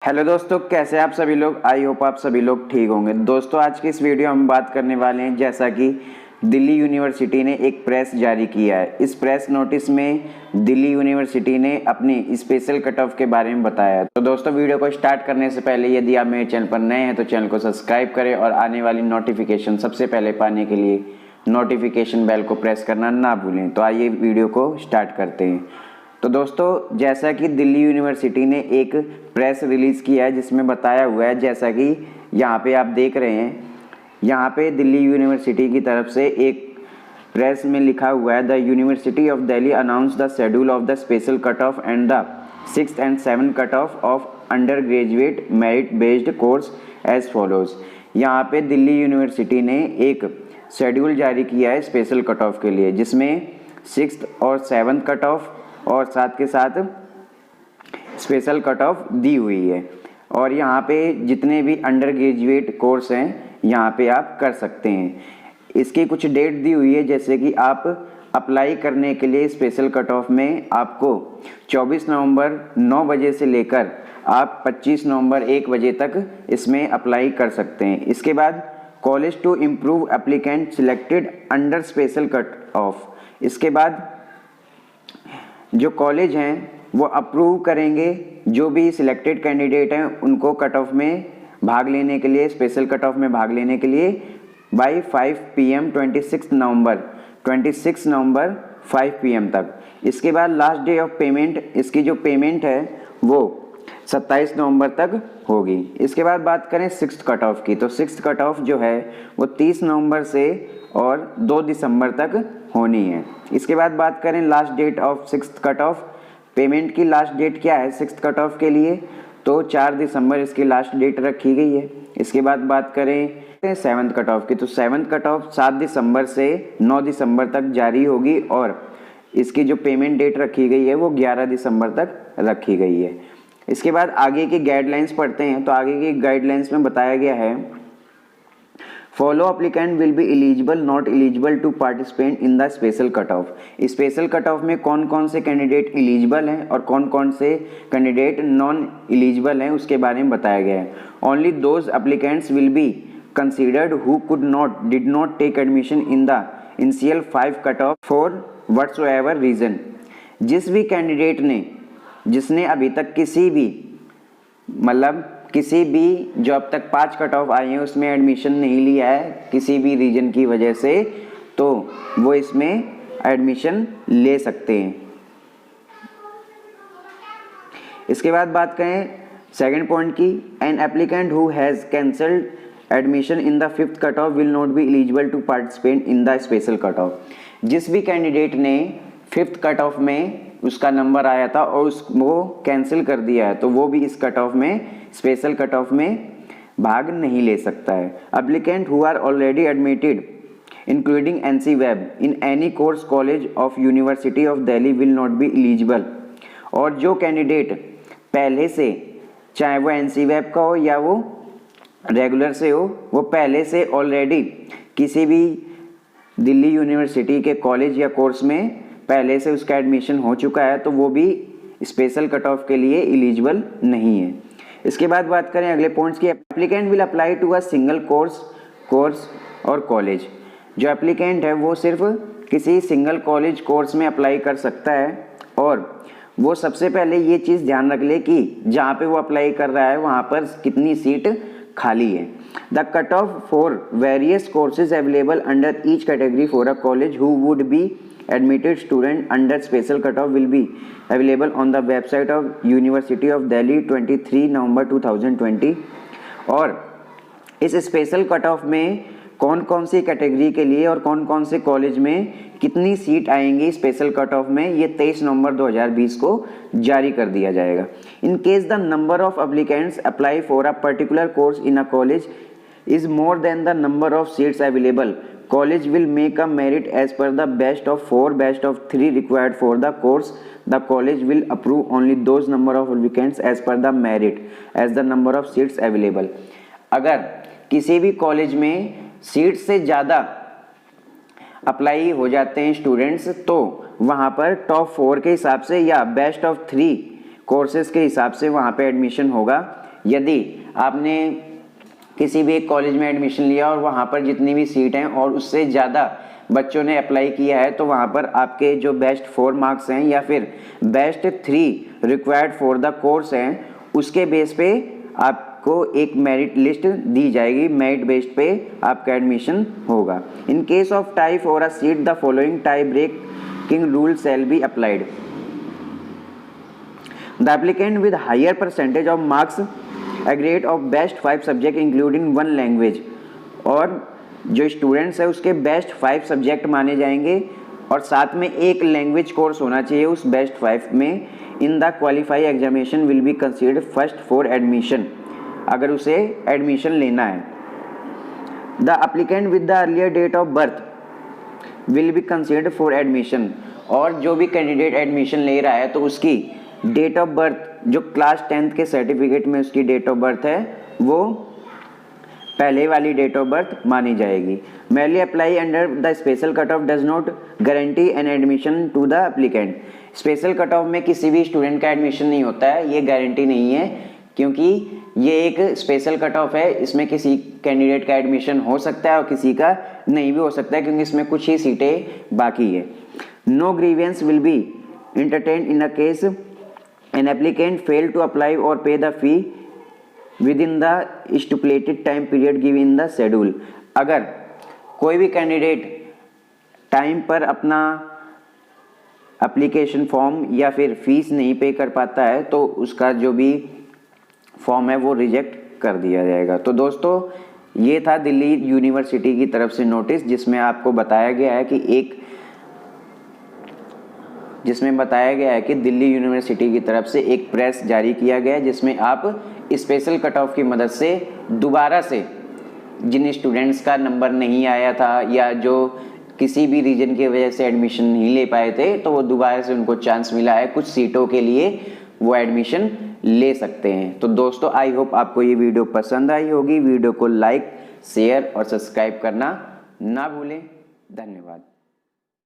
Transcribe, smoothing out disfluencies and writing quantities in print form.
Hello दोस्तों, कैसे आप सभी लोग। आई होप आप सभी लोग ठीक होंगे। दोस्तों, आज की इस वीडियो में हम बात करने वाले हैं जैसा कि दिल्ली यूनिवर्सिटी ने एक प्रेस जारी किया है। इस प्रेस नोटिस में दिल्ली यूनिवर्सिटी ने अपनी स्पेशल कट ऑफ के बारे में बताया। तो दोस्तों, वीडियो को स्टार्ट करने से पहले यदि आप मेरे चैनल पर नए हैं तो चैनल को सब्सक्राइब करें और आने वाली नोटिफिकेशन सबसे पहले पाने के लिए नोटिफिकेशन बेल को प्रेस करना ना भूलें। तो आइए वीडियो को स्टार्ट करते हैं। तो दोस्तों, जैसा कि दिल्ली यूनिवर्सिटी ने एक प्रेस रिलीज़ किया है जिसमें बताया हुआ है, जैसा कि यहाँ पे आप देख रहे हैं, यहाँ पे दिल्ली यूनिवर्सिटी की तरफ से एक प्रेस में लिखा हुआ है, the university of Delhi announce the schedule of the special cut off and the 6th and 7th cut off undergraduate merit based course as follows. यहाँ पे दिल्ली यूनिवर्सिटी ने एक शेड्यूल जारी किया है स्पेशल कट ऑफ के लिए, जिसमें 6th और 7th कट ऑफ और साथ के साथ स्पेशल कट ऑफ दी हुई है। और यहाँ पे जितने भी अंडर ग्रेजुएट कोर्स हैं यहाँ पे आप कर सकते हैं। इसकी कुछ डेट दी हुई है, जैसे कि आप अप्लाई करने के लिए स्पेशल कट ऑफ में आपको 24 नवंबर 9 बजे से लेकर आप 25 नवंबर 1 बजे तक इसमें अप्लाई कर सकते हैं। इसके बाद college to improve applicant selected under special cut off, इसके बाद जो कॉलेज हैं वो अप्रूव करेंगे जो भी सिलेक्टेड कैंडिडेट हैं उनको कट ऑफ में भाग लेने के लिए, स्पेशल कट ऑफ में भाग लेने के लिए बाय 5 PM 26 नवंबर 5 PM तक। इसके बाद लास्ट डे ऑफ पेमेंट, इसकी जो पेमेंट है वो 27 नवंबर तक होगी। इसके बाद बात करें 6th कट ऑफ की, तो 6th कट ऑफ जो है वो 30 नवंबर से और 2 दिसंबर तक होनी है। इसके बाद बात करें last date of 6th cut off, payment की लास्ट डेट क्या है 6th कट ऑफ के लिए, तो 4 दिसंबर इसकी लास्ट डेट रखी गई है। इसके बाद बात करें 7th कट ऑफ की, तो 7th कट ऑफ 7 दिसंबर से 9 दिसंबर तक जारी होगी और इसकी जो पेमेंट डेट रखी गई है वो 11 दिसंबर तक रखी गई है। इसके बाद आगे की गाइडलाइंस पढ़ते हैं, तो आगे की गाइडलाइंस में बताया गया है, follow applicant will be eligible not eligible to participate in the special cut off. Special cut off में कौन कौन से कैंडिडेट एलिजिबल हैं और कौन कौन से कैंडिडेट नॉन एलिजिबल हैं उसके बारे में बताया गया है। Only those applicants will be considered who did not take admission in the initial 5 cut off for whatsoever reason. जिस भी कैंडिडेट ने जिसने अभी तक किसी भी जो अब तक 5 कट ऑफ आए हैं उसमें एडमिशन नहीं लिया है किसी भी रीजन की वजह से, तो वो इसमें एडमिशन ले सकते हैं। इसके बाद बात करें सेकंड पॉइंट की, an applicant who has cancelled admission in the 5th cut off will not be eligible to participate in the special cut off. जिस भी कैंडिडेट ने 5th कट ऑफ में उसका नंबर आया था और वो कैंसिल कर दिया है तो वो भी इस कट ऑफ में, स्पेशल कट ऑफ में भाग नहीं ले सकता है। Applicant who are already admitted including NC web in any course college of university of Delhi will not be eligible. और जो कैंडिडेट पहले से, चाहे वो NC वेब का हो या वो रेगुलर से हो, वो पहले से ऑलरेडी किसी भी दिल्ली यूनिवर्सिटी के कॉलेज या कोर्स में पहले से उसका एडमिशन हो चुका है, तो वो भी स्पेशल कट ऑफ के लिए एलिजिबल नहीं है। इसके बाद बात करें अगले पॉइंट्स की, applicant will apply to a single course और कॉलेज। जो एप्लीकेंट है वो सिर्फ किसी सिंगल कॉलेज कोर्स में अप्लाई कर सकता है और वो सबसे पहले ये चीज़ ध्यान रख ले कि जहाँ पे वो अप्लाई कर रहा है वहाँ पर कितनी सीट खाली है। The cut off for various courses available under each category for a college who would be admitted student under special cutoff will be available on the website of University of Delhi 23 नवंबर 2020। और इस special cut off में कौन कौन सी category के लिए और कौन कौन से कॉलेज में कितनी सीट आएंगी स्पेशल कट ऑफ में, ये 23 नवंबर 2020 को जारी कर दिया जाएगा। In case the number of applicants apply for a particular course in a college is more than the number of seats available, college will make a merit as per the best of 4 best of 3 required for the course. The college will approve only those number of applicants as per the merit as the number of seats available। अगर किसी भी college में seat से ज़्यादा apply हो जाते हैं students, तो वहाँ पर टॉप 4 के हिसाब से या बेस्ट ऑफ 3 कोर्सेज के हिसाब से वहाँ पे एडमिशन होगा। यदि आपने किसी भी एक कॉलेज में एडमिशन लिया और वहाँ पर जितनी भी सीट हैं और उससे ज़्यादा बच्चों ने अप्लाई किया है, तो वहाँ पर आपके जो बेस्ट 4 मार्क्स हैं या फिर best 3 required for the course हैं, उसके बेस पे आपको एक मेरिट लिस्ट दी जाएगी। मेरिट बेस्ड पे आपका एडमिशन होगा। In case of tie for a seat the following tie breaking rule shall be applied. The applicant with higher percentage of marks grade of best 5 subject including 1 language, और जो students है उसके best 5 subject माने जाएंगे और साथ में एक लैंग्वेज कोर्स होना चाहिए उस बेस्ट 5 में। In the qualify examination will be considered first for admission, अगर उसे एडमिशन लेना है। The applicant with the earlier date of birth will be considered for admission, और जो भी कैंडिडेट एडमिशन ले रहा है तो उसकी डेट ऑफ बर्थ, जो क्लास 10th के सर्टिफिकेट में उसकी डेट ऑफ बर्थ है, वो पहले वाली डेट ऑफ बर्थ मानी जाएगी। Merely apply under the special cut off does not guarantee an admission to the applicant. Special cut off में किसी भी स्टूडेंट का एडमिशन नहीं होता है, ये गारंटी नहीं है, क्योंकि ये एक स्पेशल कट ऑफ है। इसमें किसी कैंडिडेट का एडमिशन हो सकता है और किसी का नहीं भी हो सकता है, क्योंकि इसमें कुछ ही सीटें बाकी है। No grievance will be entertained in a case an applicant failed to apply or pay the fee within the stipulated time period given in the schedule। अगर कोई भी कैंडिडेट टाइम पर अपना एप्लीकेशन फॉर्म या फिर फीस नहीं पे कर पाता है तो उसका जो भी फॉर्म है वो रिजेक्ट कर दिया जाएगा। तो दोस्तों, ये था दिल्ली यूनिवर्सिटी की तरफ से नोटिस, जिसमें आपको बताया गया है कि दिल्ली यूनिवर्सिटी की तरफ से एक प्रेस जारी किया गया है, जिसमें आप स्पेशल कट ऑफ की मदद से दोबारा से जिन स्टूडेंट्स का नंबर नहीं आया था या जो किसी भी रीजन की वजह से एडमिशन नहीं ले पाए थे, तो वो दोबारा से उनको चांस मिला है, कुछ सीटों के लिए वो एडमिशन ले सकते हैं। तो दोस्तों, आई होप आपको ये वीडियो पसंद आई होगी। वीडियो को लाइक, शेयर और सब्सक्राइब करना ना भूलें। धन्यवाद।